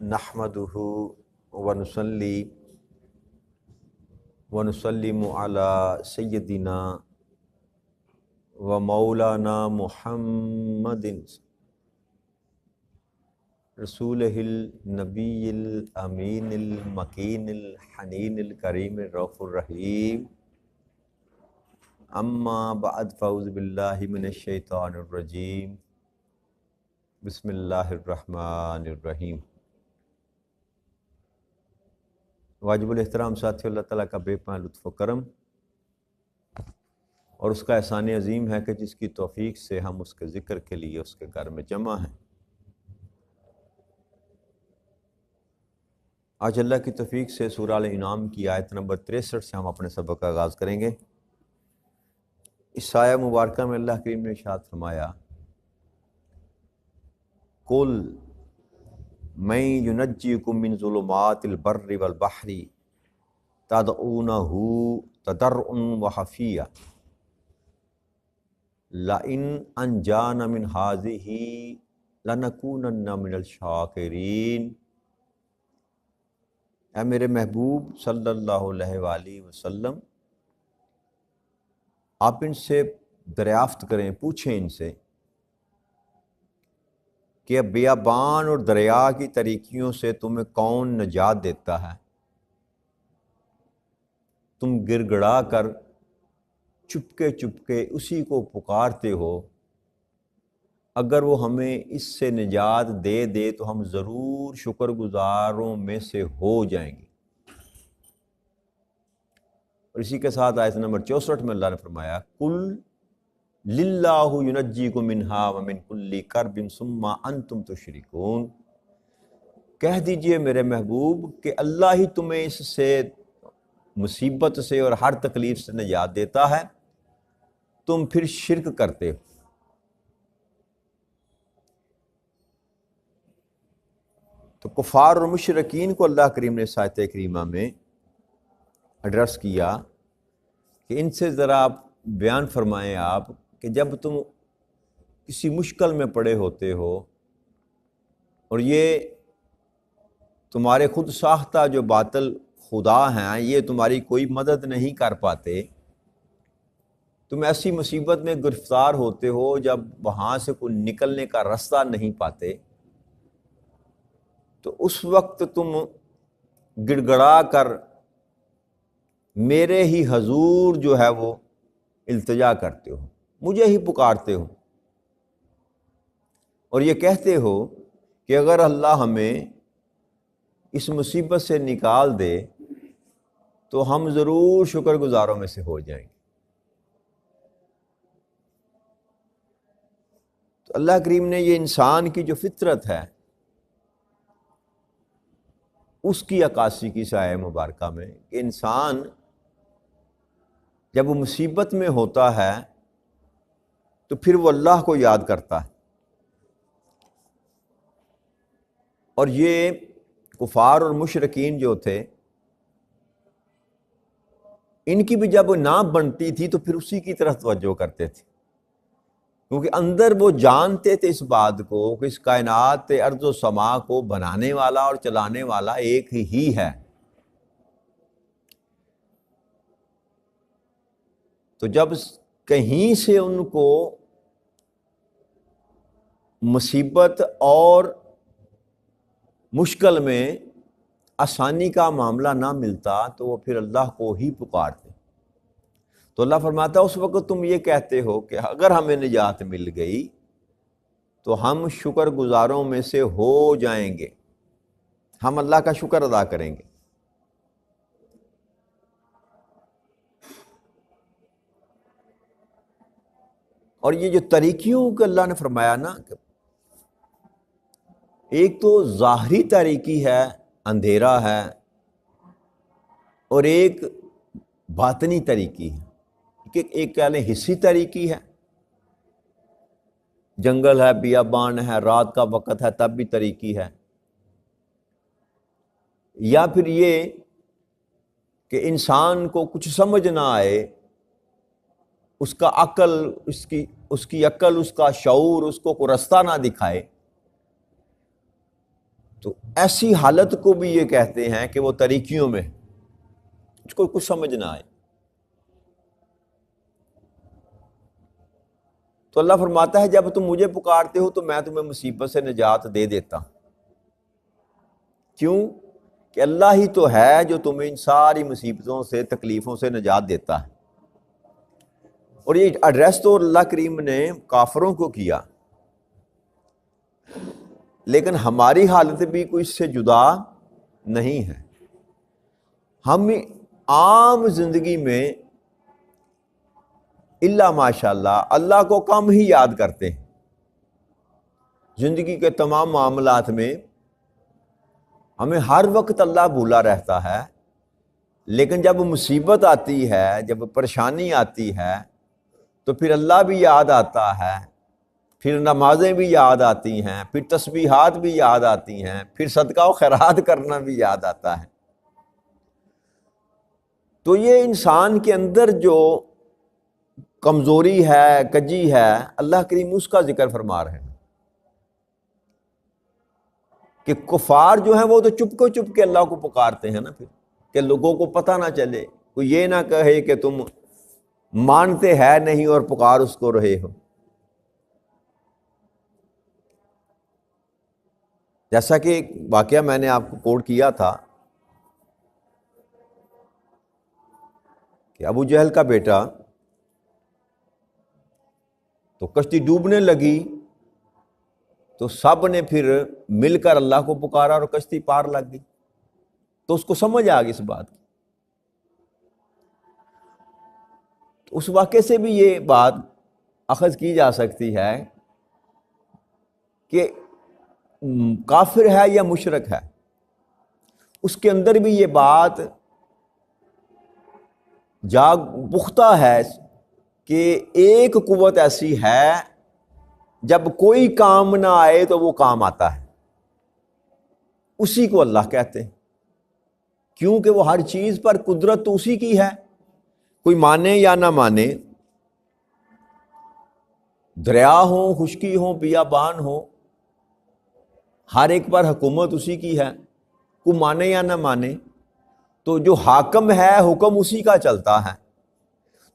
نحمدہ ونصلی ونسلم علی سیدنا و مولانا محمد رسولہ النبی الامین المکین الحنین الکریم الرؤوف الرحیم اما بعد فاعوذ باللہ من الشیطان الرجیم بسم اللہ الرحمن الرحیم۔ واجب الاحترام ساتھی، اللہ تعالیٰ کا بے پناہ لطف و کرم اور اس کا احسان عظیم ہے کہ جس کی توفیق سے ہم اس کے ذکر کے لیے اس کے گھر میں جمع ہیں۔ آج اللہ کی توفیق سے سورہ الانعام کی آیت نمبر 63 سے ہم اپنے سبق کا آغاز کریں گے۔ اس آیہ مبارکہ میں اللہ کریم نے ارشاد فرمایا، قل من ینجیکم من ظلمات البر والبحر تدعونہ تضرعا وخفیہ لئن انجانا من ہذہ لنکونن من الشاکرین۔ اے میرے محبوب صلی اللہ علیہ وآلہ وسلم، آپ ان سے دریافت کریں، پوچھیں ان سے کہ بیابان اور دریا کی طریقیوں سے تمہیں کون نجات دیتا ہے؟ تم گڑ گڑا کر چپکے چپکے اسی کو پکارتے ہو، اگر وہ ہمیں اس سے نجات دے دے تو ہم ضرور شکر گزاروں میں سے ہو جائیں گے۔ اور اسی کے ساتھ آیت نمبر 64 میں اللہ نے فرمایا، قل للہ ینجیکم منہا ومن کل کرب ثم انتم تشرکون۔ کہہ دیجئے میرے محبوب کہ اللہ ہی تمہیں اس سے مصیبت سے اور ہر تکلیف سے نجات دیتا ہے، تم پھر شرک کرتے ہو۔ تو کفار اور مشرکین کو اللہ کریم نے اس آیت کریمہ میں ایڈریس کیا کہ ان سے ذرا آپ بیان فرمائیں آپ کہ جب تم کسی مشکل میں پڑے ہوتے ہو اور یہ تمہارے خود ساختہ جو باطل خدا ہیں یہ تمہاری کوئی مدد نہیں کر پاتے، تم ایسی مصیبت میں گرفتار ہوتے ہو جب وہاں سے کوئی نکلنے کا راستہ نہیں پاتے، تو اس وقت تم گڑ گڑا کر میرے ہی حضور جو ہے وہ التجا کرتے ہو، مجھے ہی پکارتے ہو، اور یہ کہتے ہو کہ اگر اللہ ہمیں اس مصیبت سے نکال دے تو ہم ضرور شکر گزاروں میں سے ہو جائیں گے۔ تو اللہ کریم نے یہ انسان کی جو فطرت ہے اس کی عکاسی کی اس آیہ مبارکہ میں کہ انسان جب وہ مصیبت میں ہوتا ہے تو پھر وہ اللہ کو یاد کرتا ہے، اور یہ کفار اور مشرکین جو تھے ان کی بھی جب نہ بنتی تھی تو پھر اسی کی طرف توجہ کرتے تھے، کیونکہ اندر وہ جانتے تھے اس بات کو کہ اس کائنات ارض و سما کو بنانے والا اور چلانے والا ایک ہی ہے۔ تو جب کہیں سے ان کو مصیبت اور مشکل میں آسانی کا معاملہ نہ ملتا تو وہ پھر اللہ کو ہی پکارتے۔ تو اللہ فرماتا ہے اس وقت تم یہ کہتے ہو کہ اگر ہمیں نجات مل گئی تو ہم شکر گزاروں میں سے ہو جائیں گے، ہم اللہ کا شکر ادا کریں گے۔ اور یہ جو طریقیوں کا اللہ نے فرمایا نا، ایک تو ظاہری طریقی ہے، اندھیرا ہے، اور ایک باطنی طریقی ہے، ایک کہہ لیں حصی طریقی ہے، جنگل ہے، بیابان ہے، رات کا وقت ہے تب بھی طریقی ہے، یا پھر یہ کہ انسان کو کچھ سمجھ نہ آئے، اس کا عقل اس کی عقل، اس کا شعور اس کو کوئی رستہ نہ دکھائے، تو ایسی حالت کو بھی یہ کہتے ہیں کہ وہ تاریکیوں میں اس کو کچھ سمجھ نہ آئے. تو اللہ فرماتا ہے جب تم مجھے پکارتے ہو تو میں تمہیں مصیبت سے نجات دے دیتا ہوں. کیوں؟ کہ اللہ ہی تو ہے جو تمہیں ان ساری مصیبتوں سے تکلیفوں سے نجات دیتا ہے. اور یہ ایڈریس تو اللہ کریم نے کافروں کو کیا، لیکن ہماری حالت بھی کوئی اس سے جدا نہیں ہے. ہم عام زندگی میں الا ماشاء اللہ کو کم ہی یاد کرتے ہیں. زندگی کے تمام معاملات میں ہمیں ہر وقت اللہ بھولا رہتا ہے، لیکن جب مصیبت آتی ہے، جب پریشانی آتی ہے تو پھر اللہ بھی یاد آتا ہے، پھر نمازیں بھی یاد آتی ہیں، پھر تسبیحات بھی یاد آتی ہیں، پھر صدقہ و خیرات کرنا بھی یاد آتا ہے. تو یہ انسان کے اندر جو کمزوری ہے، کجی ہے، اللہ کریم اس کا ذکر فرما رہے ہیں کہ کفار جو ہیں وہ تو چپ کے اللہ کو پکارتے ہیں نا، پھر کہ لوگوں کو پتہ نہ چلے، کوئی یہ نہ کہے کہ تم مانتے ہیں نہیں اور پکار اس کو رہے ہو. جیسا کہ ایک واقعہ میں نے آپ کو کوٹ کیا تھا کہ ابو جہل کا بیٹا تو کشتی ڈوبنے لگی تو سب نے پھر مل کر اللہ کو پکارا اور کشتی پار لگ گئی. تو اس کو سمجھ آ گئی اس بات کی. تو اس واقعے سے بھی یہ بات اخذ کی جا سکتی ہے کہ کافر ہے یا مشرک ہے، اس کے اندر بھی یہ بات جاگ پختہ ہے کہ ایک قوت ایسی ہے جب کوئی کام نہ آئے تو وہ کام آتا ہے، اسی کو اللہ کہتے ہیں. کیونکہ وہ ہر چیز پر قدرت تو اسی کی ہے، کوئی مانے یا نہ مانے. دریا ہوں، خشکی ہوں، بیابان ہوں، ہر ایک پر حکومت اسی کی ہے، کوئی مانے یا نہ مانے. تو جو حاکم ہے حکم اسی کا چلتا ہے.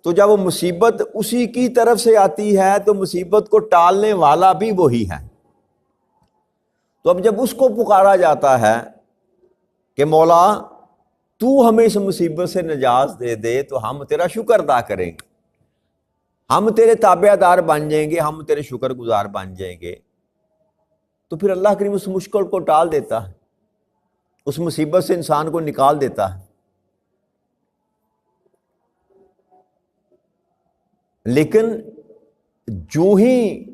تو جب وہ مصیبت اسی کی طرف سے آتی ہے تو مصیبت کو ٹالنے والا بھی وہی ہے. تو اب جب اس کو پکارا جاتا ہے کہ مولا تو ہمیں اس مصیبت سے نجات دے دے تو ہم تیرا شکر ادا کریں گے، ہم تیرے تابع دار بن جائیں گے، ہم تیرے شکر گزار بن جائیں گے. تو پھر اللہ کریم اس مشکل کو ٹال دیتا ہے، اس مصیبت سے انسان کو نکال دیتا ہے. لیکن جو ہی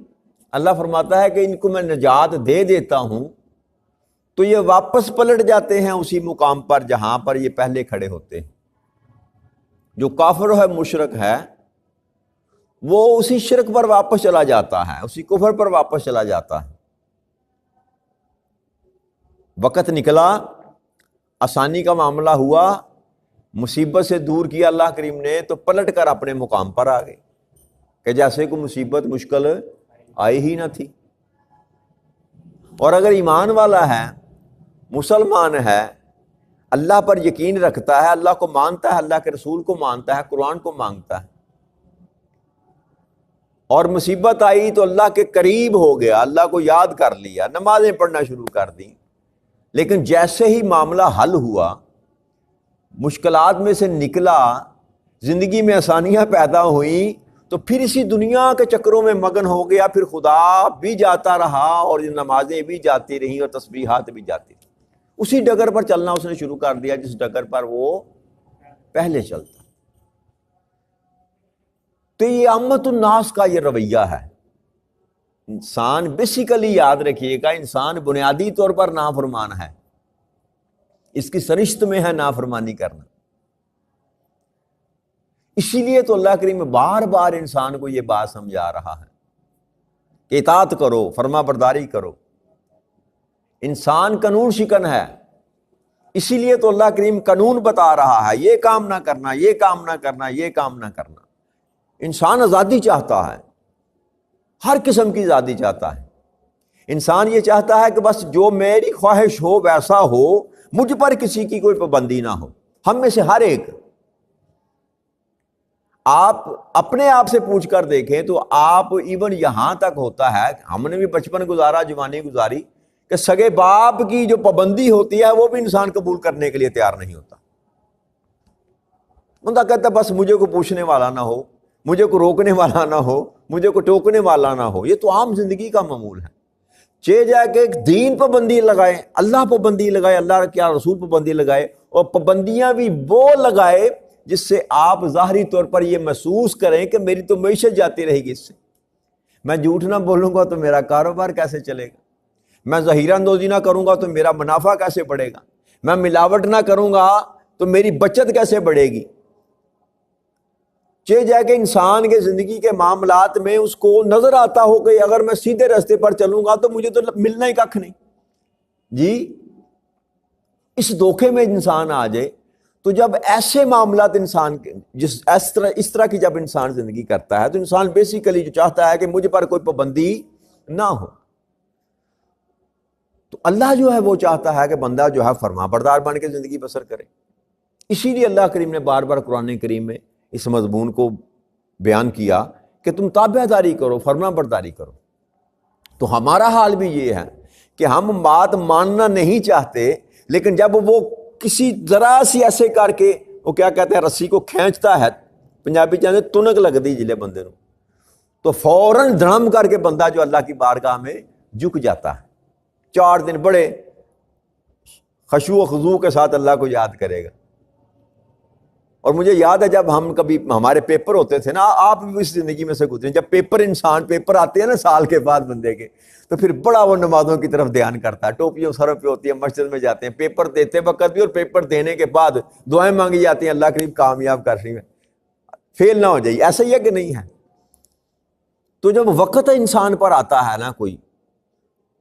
اللہ فرماتا ہے کہ ان کو میں نجات دے دیتا ہوں تو یہ واپس پلٹ جاتے ہیں اسی مقام پر جہاں پر یہ پہلے کھڑے ہوتے ہیں. جو کافر ہے، مشرک ہے، وہ اسی شرک پر واپس چلا جاتا ہے، اسی کفر پر واپس چلا جاتا ہے. وقت نکلا، آسانی کا معاملہ ہوا، مصیبت سے دور کیا اللہ کریم نے تو پلٹ کر اپنے مقام پر آ گئے کہ جیسے کوئی مصیبت مشکل آئی ہی نہ تھی. اور اگر ایمان والا ہے، مسلمان ہے، اللہ پر یقین رکھتا ہے، اللہ کو مانتا ہے، اللہ کے رسول کو مانتا ہے، قرآن کو مانگتا ہے، اور مصیبت آئی تو اللہ کے قریب ہو گیا، اللہ کو یاد کر لیا، نمازیں پڑھنا شروع کر دیں، لیکن جیسے ہی معاملہ حل ہوا، مشکلات میں سے نکلا، زندگی میں آسانیاں پیدا ہوئیں، تو پھر اسی دنیا کے چکروں میں مگن ہو گیا، پھر خدا بھی جاتا رہا اور نمازیں بھی جاتی رہیں اور تسبیحات بھی جاتی رہیں. اسی ڈگر پر چلنا اس نے شروع کر دیا جس ڈگر پر وہ پہلے چلتا. تو یہ عامت الناس کا یہ رویہ ہے. انسان بیسیکلی یاد رکھیے گا، انسان بنیادی طور پر نافرمان ہے، اس کی سرشت میں ہے نافرمانی کرنا. اسی لیے تو اللہ کریم بار بار انسان کو یہ بات سمجھا رہا ہے کہ اطاعت کرو، فرما برداری کرو. انسان قانون شکن ہے، اسی لیے تو اللہ کریم قانون بتا رہا ہے، یہ کام نہ کرنا، یہ کام نہ کرنا، یہ کام نہ کرنا. انسان آزادی چاہتا ہے، ہر قسم کی آزادی چاہتا ہے، انسان یہ چاہتا ہے کہ بس جو میری خواہش ہو ویسا ہو، مجھ پر کسی کی کوئی پابندی نہ ہو۔ ہم میں سے ہر ایک، آپ اپنے آپ سے پوچھ کر دیکھیں تو آپ ایون یہاں تک ہوتا ہے، ہم نے بھی بچپن گزارا، جوانی گزاری، کہ سگے باپ کی جو پابندی ہوتی ہے وہ بھی انسان قبول کرنے کے لیے تیار نہیں ہوتا۔ بندہ کہتا ہے بس مجھے کو پوچھنے والا نہ ہو، مجھے کو روکنے والا نہ ہو، مجھے کو ٹوکنے والا نہ ہو۔ یہ تو عام زندگی کا معمول ہے۔ چے جا کے دین پابندی لگائے، اللہ پابندی لگائے، اللہ کیا رسول پابندی لگائے، اور پابندیاں بھی وہ لگائے جس سے آپ ظاہری طور پر یہ محسوس کریں کہ میری تو معیشت جاتی رہے گی اس سے، میں جھوٹ نہ بولوں گا تو میرا کاروبار کیسے چلے گا، میں ظہیر اندوزی نہ کروں گا تو میرا منافع کیسے بڑھے گا، میں ملاوٹ نہ کروں گا تو میری بچت کیسے بڑھے گی۔ چے جا کے انسان کے زندگی کے معاملات میں اس کو نظر آتا ہو کہ اگر میں سیدھے راستے پر چلوں گا تو مجھے تو ملنا ہی ککھ نہیں۔ جی اس دھوکے میں انسان آ جائے تو جب ایسے معاملات انسان کے اس طرح کی جب انسان زندگی کرتا ہے تو انسان بیسیکلی جو چاہتا ہے کہ مجھ پر کوئی پابندی نہ ہو۔ تو اللہ جو ہے وہ چاہتا ہے کہ بندہ جو ہے فرما بردار بن کے زندگی بسر کرے۔ اسی لیے اللہ کریم نے بار بار قرآن کریم میں اس مضمون کو بیان کیا کہ تم تابع داری کرو، فرما برداری کرو۔ تو ہمارا حال بھی یہ ہے کہ ہم بات ماننا نہیں چاہتے، لیکن جب وہ کسی ذرا سی ایسے کر کے وہ کیا کہتے ہیں رسی کو کھینچتا ہے، پنجابی چاہتے تنک لگ دی جلے بندے نو، تو فوراً دھڑم کر کے بندہ جو اللہ کی بارگاہ میں جھک جاتا ہے، 4 دن بڑے خشوع و خضوع کے ساتھ اللہ کو یاد کرے گا۔ اور مجھے یاد ہے جب ہم کبھی ہمارے پیپر ہوتے تھے نا، آپ بھی اس زندگی میں سے گزرے، جب پیپر آتے ہیں نا سال کے بعد بندے کے، تو پھر بڑا وہ نمازوں کی طرف دھیان کرتا ہے، ٹوپیوں سروں پہ ہوتی ہے، مسجد میں جاتے ہیں، پیپر دیتے وقت بھی اور پیپر دینے کے بعد دعائیں مانگی جاتی ہیں اللہ کریم کامیاب کر رہی ہے، فیل نہ ہو جائے۔ ایسا ہی ہے کہ نہیں ہے؟ تو جب وقت انسان پر آتا ہے نا کوئی،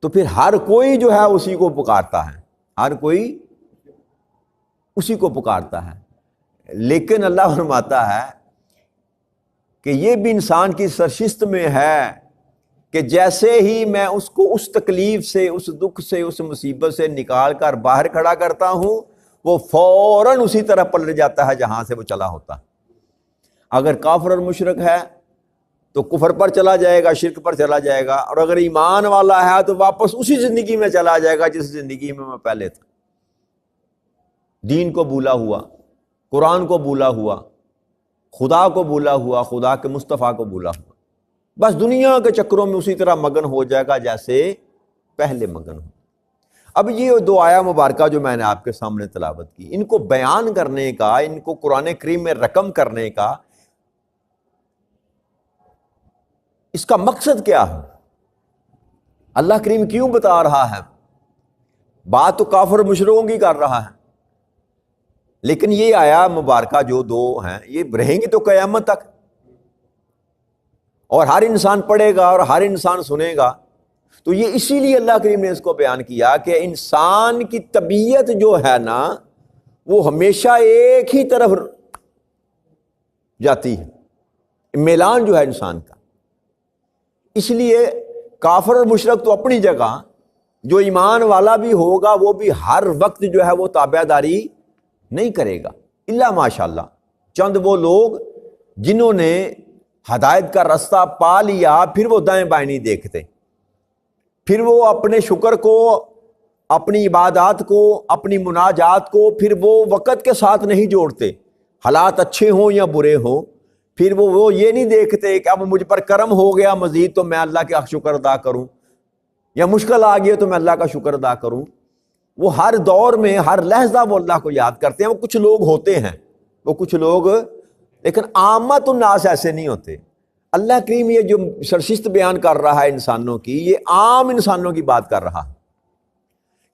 تو پھر ہر کوئی جو ہے اسی کو پکارتا ہے، ہر کوئی اسی کو پکارتا ہے۔ لیکن اللہ فرماتا ہے کہ یہ بھی انسان کی سرشست میں ہے کہ جیسے ہی میں اس کو اس تکلیف سے، اس دکھ سے، اس مصیبت سے نکال کر باہر کھڑا کرتا ہوں، وہ فوراً اسی طرح پلٹ جاتا ہے جہاں سے وہ چلا ہوتا ہے۔ اگر کافر اور مشرک ہے تو کفر پر چلا جائے گا، شرک پر چلا جائے گا، اور اگر ایمان والا ہے تو واپس اسی زندگی میں چلا جائے گا جس زندگی میں پہلے تھا۔ دین کو بھولا ہوا، قرآن کو بھولا ہوا، خدا کو بھولا ہوا، خدا کے مصطفیٰ کو بھولا ہوا، بس دنیا کے چکروں میں اسی طرح مگن ہو جائے گا جیسے پہلے مگن ہو۔ اب یہ 2 آیات مبارکہ جو میں نے آپ کے سامنے تلاوت کی، ان کو بیان کرنے کا، ان کو قرآن کریم میں رقم کرنے کا اس کا مقصد کیا ہے؟ اللہ کریم کیوں بتا رہا ہے؟ بات تو کافر و مشرکوں کی کر رہا ہے، لیکن یہ آیا مبارکہ جو 2 ہیں یہ رہیں گی تو قیامت تک، اور ہر انسان پڑھے گا اور ہر انسان سنے گا۔ تو یہ اسی لیے اللہ کریم نے اس کو بیان کیا کہ انسان کی طبیعت جو ہے نا وہ ہمیشہ ایک ہی طرف جاتی ہے، میلان جو ہے انسان کا۔ اس لیے کافر اور مشرک تو اپنی جگہ، جو ایمان والا بھی ہوگا وہ بھی ہر وقت جو ہے وہ تابع داری نہیں کرے گا، الا ماشاءاللہ چند وہ لوگ جنہوں نے ہدایت کا راستہ پا لیا، پھر وہ دائیں بائیں نہیں دیکھتے، پھر وہ اپنے شکر کو، اپنی عبادات کو، اپنی مناجات کو پھر وہ وقت کے ساتھ نہیں جوڑتے، حالات اچھے ہوں یا برے ہوں، پھر وہ یہ نہیں دیکھتے کہ اب مجھ پر کرم ہو گیا مزید تو میں اللہ کا شکر ادا کروں، یا مشکل آ گئی تو میں اللہ کا شکر ادا کروں۔ وہ ہر دور میں ہر لحظہ وہ اللہ کو یاد کرتے ہیں۔ وہ کچھ لوگ ہوتے ہیں، وہ کچھ لوگ، لیکن عامت الناس ایسے نہیں ہوتے۔ اللہ کریم یہ جو سرشست بیان کر رہا ہے انسانوں کی، یہ عام انسانوں کی بات کر رہا ہے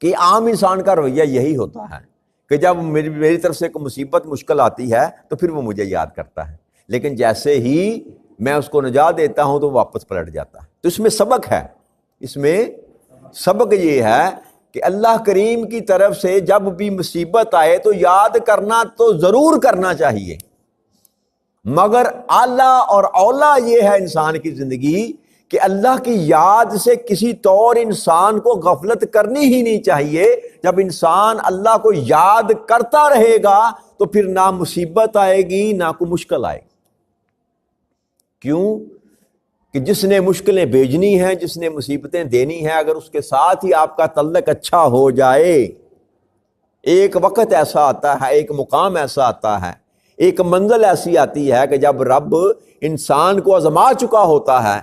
کہ عام انسان کا رویہ یہی ہوتا ہے کہ جب میری طرف سے کوئی مصیبت مشکل آتی ہے تو پھر وہ مجھے یاد کرتا ہے، لیکن جیسے ہی میں اس کو نجات دیتا ہوں تو واپس پلٹ جاتا ہے۔ تو اس میں سبق ہے، اس میں سبق یہ ہے کہ اللہ کریم کی طرف سے جب بھی مصیبت آئے تو یاد کرنا تو ضرور کرنا چاہیے، مگر اعلیٰ اور اولیٰ یہ ہے انسان کی زندگی کہ اللہ کی یاد سے کسی طور انسان کو غفلت کرنی ہی نہیں چاہیے۔ جب انسان اللہ کو یاد کرتا رہے گا تو پھر نہ مصیبت آئے گی نہ کوئی مشکل آئے گی۔ کیوں کہ جس نے مشکلیں بھیجنی ہیں، جس نے مصیبتیں دینی ہیں، اگر اس کے ساتھ ہی آپ کا تعلق اچھا ہو جائے، ایک وقت ایسا آتا ہے، ایک مقام ایسا آتا ہے، ایک منزل ایسی آتی ہے کہ جب رب انسان کو آزما چکا ہوتا ہے،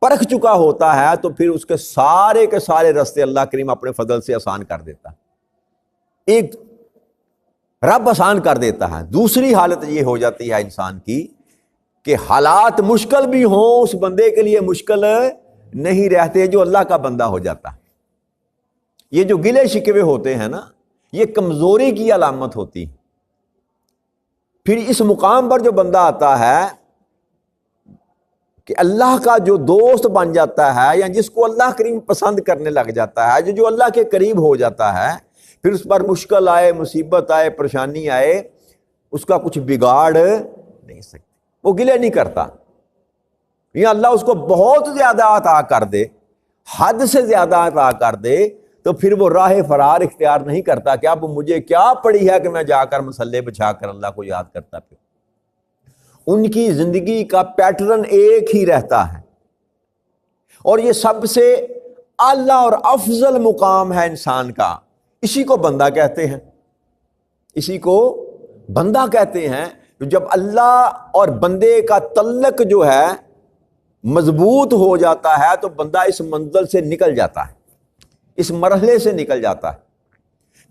پرکھ چکا ہوتا ہے، تو پھر اس کے سارے راستے اللہ کریم اپنے فضل سے آسان کر دیتا ہے۔ ایک رب آسان کر دیتا ہے۔ دوسری حالت یہ ہو جاتی ہے انسان کی کہ حالات مشکل بھی ہوں، اس بندے کے لیے مشکل نہیں رہتے جو اللہ کا بندہ ہو جاتا ہے۔ یہ جو گلے شکوے ہوتے ہیں نا، یہ کمزوری کی علامت ہوتی ہے۔ پھر اس مقام پر جو بندہ آتا ہے کہ اللہ کا جو دوست بن جاتا ہے، یا جس کو اللہ کریم پسند کرنے لگ جاتا ہے، جو اللہ کے قریب ہو جاتا ہے، پھر اس پر مشکل آئے، مصیبت آئے، پریشانی آئے، اس کا کچھ بگاڑ نہیں سکتے، وہ گلے نہیں کرتا۔ یا اللہ اس کو بہت زیادہ عطا کر دے، حد سے زیادہ عطا کر دے، تو پھر وہ راہ فرار اختیار نہیں کرتا کہ اب مجھے کیا پڑی ہے کہ میں جا کر مصلے بچھا کر اللہ کو یاد کرتا پھر۔ ان کی زندگی کا پیٹرن ایک ہی رہتا ہے، اور یہ سب سے اعلیٰ اور افضل مقام ہے انسان کا۔ اسی کو بندہ کہتے ہیں، اسی کو بندہ کہتے ہیں۔ جب اللہ اور بندے کا تعلق جو ہے مضبوط ہو جاتا ہے تو بندہ اس منزل سے نکل جاتا ہے، اس مرحلے سے نکل جاتا ہے۔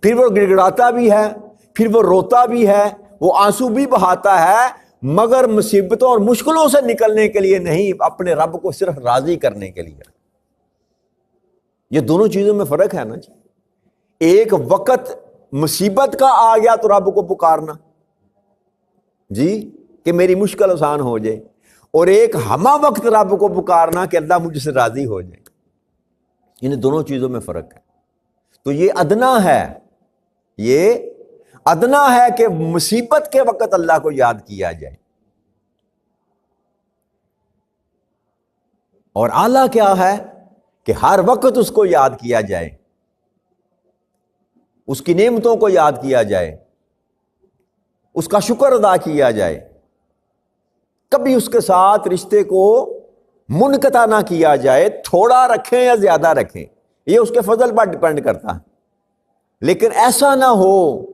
پھر وہ گڑ گڑاتا بھی ہے، پھر وہ روتا بھی ہے، وہ آنسو بھی بہاتا ہے، مگر مصیبتوں اور مشکلوں سے نکلنے کے لیے نہیں، اپنے رب کو صرف راضی کرنے کے لیے۔ یہ دونوں چیزوں میں فرق ہے نا جی۔ ایک وقت مصیبت کا آ گیا تو رب کو پکارنا جی کہ میری مشکل آسان ہو جائے، اور ایک ہمہ وقت رب کو پکارنا کہ اللہ مجھ سے راضی ہو جائے۔ ان دونوں چیزوں میں فرق ہے۔ تو یہ ادنا ہے، یہ ادنا ہے کہ مصیبت کے وقت اللہ کو یاد کیا جائے، اور اعلیٰ کیا ہے کہ ہر وقت اس کو یاد کیا جائے، اس کی نعمتوں کو یاد کیا جائے، اس کا شکر ادا کیا جائے، کبھی اس کے ساتھ رشتے کو منقطع نہ کیا جائے، تھوڑا رکھیں یا زیادہ رکھیں، یہ اس کے فضل پر ڈیپینڈ کرتا ہے۔ لیکن ایسا نہ ہو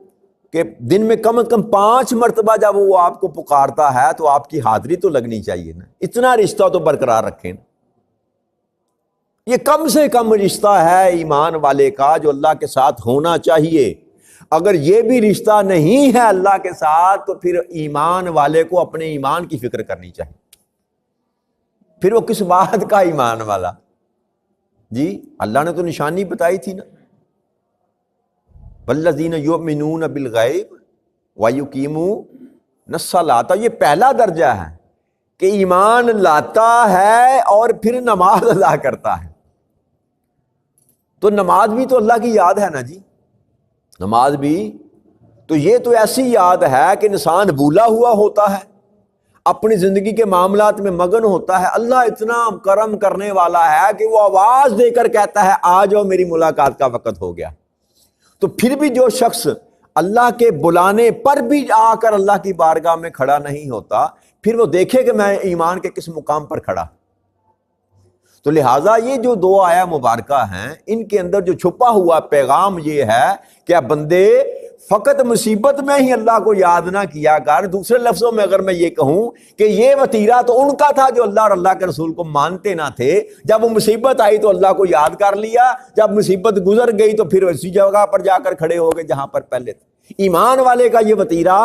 کہ دن میں کم از کم 5 مرتبہ جب وہ آپ کو پکارتا ہے تو آپ کی حاضری تو لگنی چاہیے نا، اتنا رشتہ تو برقرار رکھیں۔ یہ کم سے کم رشتہ ہے ایمان والے کا جو اللہ کے ساتھ ہونا چاہیے۔ اگر یہ بھی رشتہ نہیں ہے اللہ کے ساتھ تو پھر ایمان والے کو اپنے ایمان کی فکر کرنی چاہیے۔ پھر وہ کس بات کا ایمان والا جی؟ اللہ نے تو نشانی بتائی تھی نا، والذین یؤمنون بالغیب ویقیمون الصلاۃ۔ یہ پہلا درجہ ہے کہ ایمان لاتا ہے اور پھر نماز ادا کرتا ہے۔ تو نماز بھی تو اللہ کی یاد ہے نا جی، نماز بھی تو یہ تو ایسی یاد ہے کہ انسان بھولا ہوا ہوتا ہے، اپنی زندگی کے معاملات میں مگن ہوتا ہے، اللہ اتنا کرم کرنے والا ہے کہ وہ آواز دے کر کہتا ہے آ جاؤ میری ملاقات کا وقت ہو گیا۔ تو پھر بھی جو شخص اللہ کے بلانے پر بھی آ کر اللہ کی بارگاہ میں کھڑا نہیں ہوتا، پھر وہ دیکھے کہ میں ایمان کے کس مقام پر کھڑا۔ تو لہٰذا یہ جو 2 آیات مبارکہ ہیں، ان کے اندر جو چھپا ہوا پیغام یہ ہے کہ اب بندے فقط مصیبت میں ہی اللہ کو یاد نہ کیا کر۔ دوسرے لفظوں میں اگر میں یہ کہوں کہ یہ وتیرہ تو ان کا تھا جو اللہ اور اللہ کے رسول کو مانتے نہ تھے، جب وہ مصیبت آئی تو اللہ کو یاد کر لیا، جب مصیبت گزر گئی تو پھر اسی جگہ پر جا کر کھڑے ہو گئے جہاں پر پہلے تھے۔ ایمان والے کا یہ وتیرہ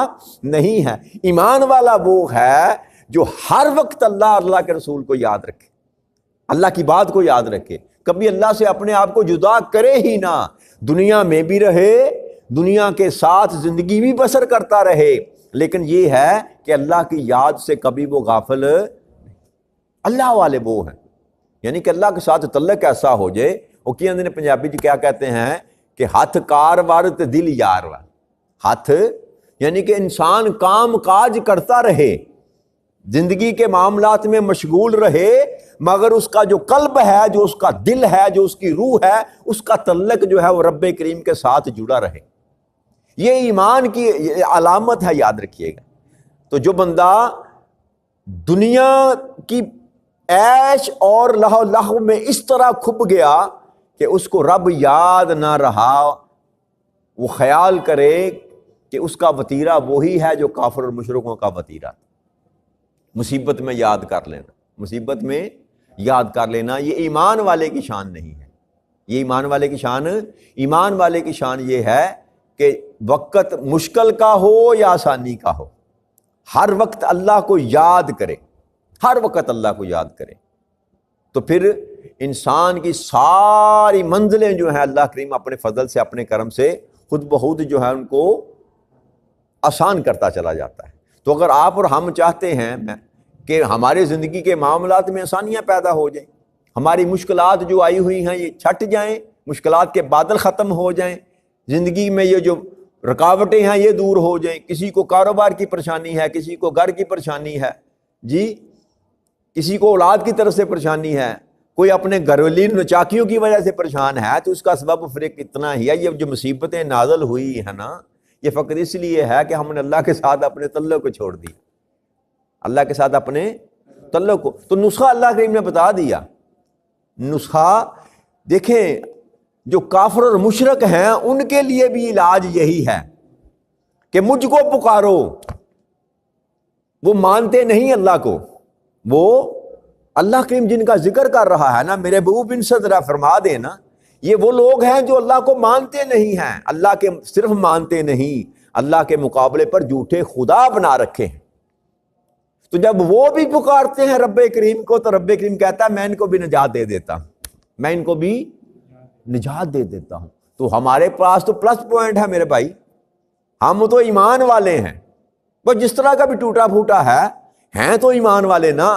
نہیں ہے۔ ایمان والا وہ ہے جو ہر وقت اللہ اور اللہ کے رسول کو یاد رکھے، اللہ کی بات کو یاد رکھے، کبھی اللہ سے اپنے آپ کو جدا کرے ہی نہ، دنیا میں بھی رہے، دنیا کے ساتھ زندگی بھی بسر کرتا رہے، لیکن یہ ہے کہ اللہ کی یاد سے کبھی وہ غافل۔ اللہ والے وہ ہیں، یعنی کہ اللہ کے ساتھ تعلق ایسا ہو جائے، وہ کی اندر پنجابی جی کیا کہتے ہیں کہ ہاتھ کار وار تے دل یار وار۔ ہاتھ یعنی کہ انسان کام کاج کرتا رہے، زندگی کے معاملات میں مشغول رہے، مگر اس کا جو قلب ہے، جو اس کا دل ہے، جو اس کی روح ہے، اس کا تعلق جو ہے وہ رب کریم کے ساتھ جڑا رہے۔ یہ ایمان کی علامت ہے، یاد رکھیے گا۔ تو جو بندہ دنیا کی عیش اور لہو لہو میں اس طرح کھپ گیا کہ اس کو رب یاد نہ رہا، وہ خیال کرے کہ اس کا وتیرہ وہی ہے جو کافر اور مشرکوں کا وتیرہ تھا۔ مصیبت میں یاد کر لینا، مصیبت میں یاد کر لینا، یہ ایمان والے کی شان نہیں ہے۔ یہ ایمان والے کی شان، ایمان والے کی شان یہ ہے کہ وقت مشکل کا ہو یا آسانی کا ہو، ہر وقت اللہ کو یاد کرے، ہر وقت اللہ کو یاد کرے۔ تو پھر انسان کی ساری منزلیں جو ہیں اللہ کریم اپنے فضل سے، اپنے کرم سے خود بخود جو ہے ان کو آسان کرتا چلا جاتا ہے۔ تو اگر آپ اور ہم چاہتے ہیں کہ ہمارے زندگی کے معاملات میں آسانیاں پیدا ہو جائیں، ہماری مشکلات جو آئی ہوئی ہیں یہ چھٹ جائیں، مشکلات کے بادل ختم ہو جائیں، زندگی میں یہ جو رکاوٹیں ہیں یہ دور ہو جائیں، کسی کو کاروبار کی پریشانی ہے، کسی کو گھر کی پریشانی ہے، جی کسی کو اولاد کی طرف سے پریشانی ہے، کوئی اپنے گھریلو نچاکیوں کی وجہ سے پریشان ہے، تو اس کا سبب فرق اتنا ہی ہے۔ یہ جو مصیبتیں نازل ہوئی ہیں نا، یہ فقط اس لیے ہے کہ ہم نے اللہ کے ساتھ اپنے تعلق کو چھوڑ دیا، اللہ کے ساتھ اپنے تعلق کو۔ تو نسخہ اللہ کریم نے بتا دیا، نسخہ دیکھیں، جو کافر اور مشرک ہیں ان کے لیے بھی علاج یہی ہے کہ مجھ کو پکارو۔ وہ مانتے نہیں اللہ کو، وہ اللہ کریم جن کا ذکر کر رہا ہے نا، میرے محبوب ان سے ذرا فرما دے نا، یہ وہ لوگ ہیں جو اللہ کو مانتے نہیں ہیں، اللہ کے صرف مانتے نہیں، اللہ کے مقابلے پر جھوٹے خدا بنا رکھے ہیں۔ تو جب وہ بھی پکارتے ہیں رب کریم کو، تو رب کریم کہتا ہے میں ان کو بھی نجات دے دیتا ہوں، میں ان کو بھی نجات دے دیتا ہوں۔ تو ہمارے پاس تو پلس پوائنٹ ہے میرے بھائی، ہم تو ایمان والے ہیں، بس جس طرح کا بھی ٹوٹا پھوٹا ہے، ہیں تو ایمان والے نا۔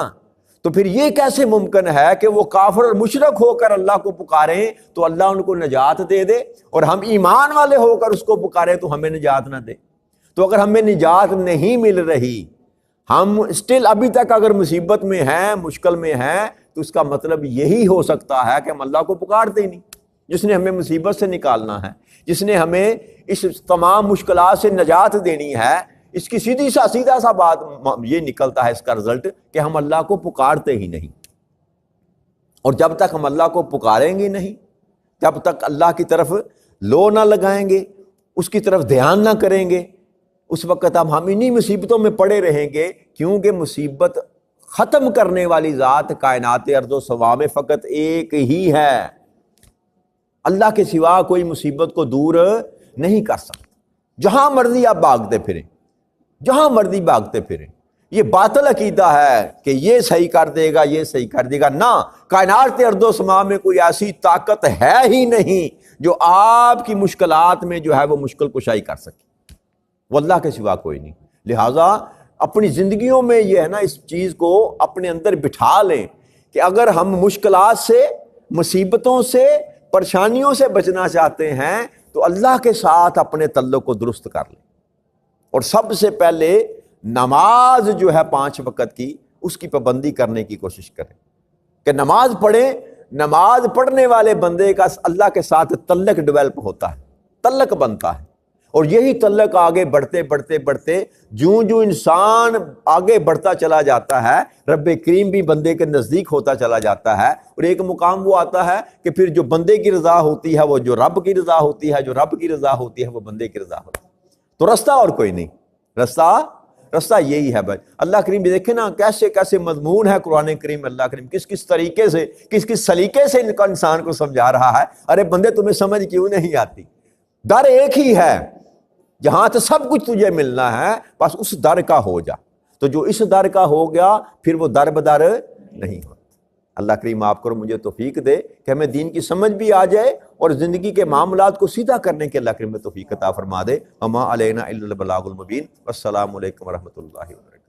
تو پھر یہ کیسے ممکن ہے کہ وہ کافر اور مشرک ہو کر اللہ کو پکاریں تو اللہ ان کو نجات دے دے، اور ہم ایمان والے ہو کر اس کو پکاریں تو ہمیں نجات نہ دے؟ تو اگر ہمیں نجات نہیں مل رہی، ہم اسٹل ابھی تک اگر مصیبت میں ہیں، مشکل میں ہیں، تو اس کا مطلب یہی ہو سکتا ہے کہ ہم اللہ کو پکارتے ہی نہیں، جس نے ہمیں مصیبت سے نکالنا ہے، جس نے ہمیں اس تمام مشکلات سے نجات دینی ہے۔ اس کی سیدھا سا بات یہ نکلتا ہے، اس کا رزلٹ، کہ ہم اللہ کو پکارتے ہی نہیں۔ اور جب تک ہم اللہ کو پکاریں گے نہیں، جب تک اللہ کی طرف لو نہ لگائیں گے، اس کی طرف دھیان نہ کریں گے، اس وقت ہم انہی مصیبتوں میں پڑے رہیں گے، کیونکہ مصیبت ختم کرنے والی ذات کائنات ارض و سما میں فقط ایک ہی ہے۔ اللہ کے سوا کوئی مصیبت کو دور نہیں کر سکتا۔ جہاں مرضی آپ بھاگتے پھریں، جہاں مرضی بھاگتے پھریں، یہ باطل عقیدہ ہے کہ یہ صحیح کر دے گا، یہ صحیح کر دے گا۔ نہ، کائنات ارض و سما میں کوئی ایسی طاقت ہے ہی نہیں جو آپ کی مشکلات میں جو ہے وہ مشکل کشائی کر سکے، وہ اللہ کے سوا کوئی نہیں۔ لہٰذا اپنی زندگیوں میں یہ ہے نا، اس چیز کو اپنے اندر بٹھا لیں کہ اگر ہم مشکلات سے، مصیبتوں سے، پریشانیوں سے بچنا چاہتے ہیں تو اللہ کے ساتھ اپنے تعلق کو درست کر لیں، اور سب سے پہلے نماز جو ہے 5 وقت کی، اس کی پابندی کرنے کی کوشش کریں کہ نماز پڑھیں۔ نماز پڑھنے والے بندے کا اللہ کے ساتھ تعلق ڈیولپ ہوتا ہے، تعلق بنتا ہے، اور یہی تعلق آگے بڑھتے بڑھتے بڑھتے جوں جوں انسان آگے بڑھتا چلا جاتا ہے، رب کریم بھی بندے کے نزدیک ہوتا چلا جاتا ہے، اور ایک مقام وہ آتا ہے کہ پھر جو بندے کی رضا ہوتی ہے وہ جو رب کی رضا ہوتی ہے، جو رب کی رضا ہوتی ہے وہ بندے کی رضا ہوتی ہے۔ تو رستہ اور کوئی نہیں، رستہ یہی ہے بھائی۔ اللہ کریم بھی دیکھیں نا کیسے کیسے مضمون ہے قرآن کریم، اللہ کریم کس طریقے سے، کس سلیقے سے انسان کو سمجھا رہا ہے۔ ارے بندے تمہیں سمجھ کیوں نہیں آتی؟ در ایک ہی ہے، جہاں تو سب کچھ تجھے ملنا ہے، بس اس در کا ہو جا۔ تو جو اس در کا ہو گیا پھر وہ در بدر نہیں ہوتا۔ اللہ کریم آپ کو مجھے توفیق دے کہ ہمیں دین کی سمجھ بھی آ جائے اور زندگی کے معاملات کو سیدھا کرنے کے اللہ کریم توفیق عطا فرما دے۔ وما علینا الا البلاغ المبین۔ والسلام علیکم ورحمۃ اللہ وبرکاتہ۔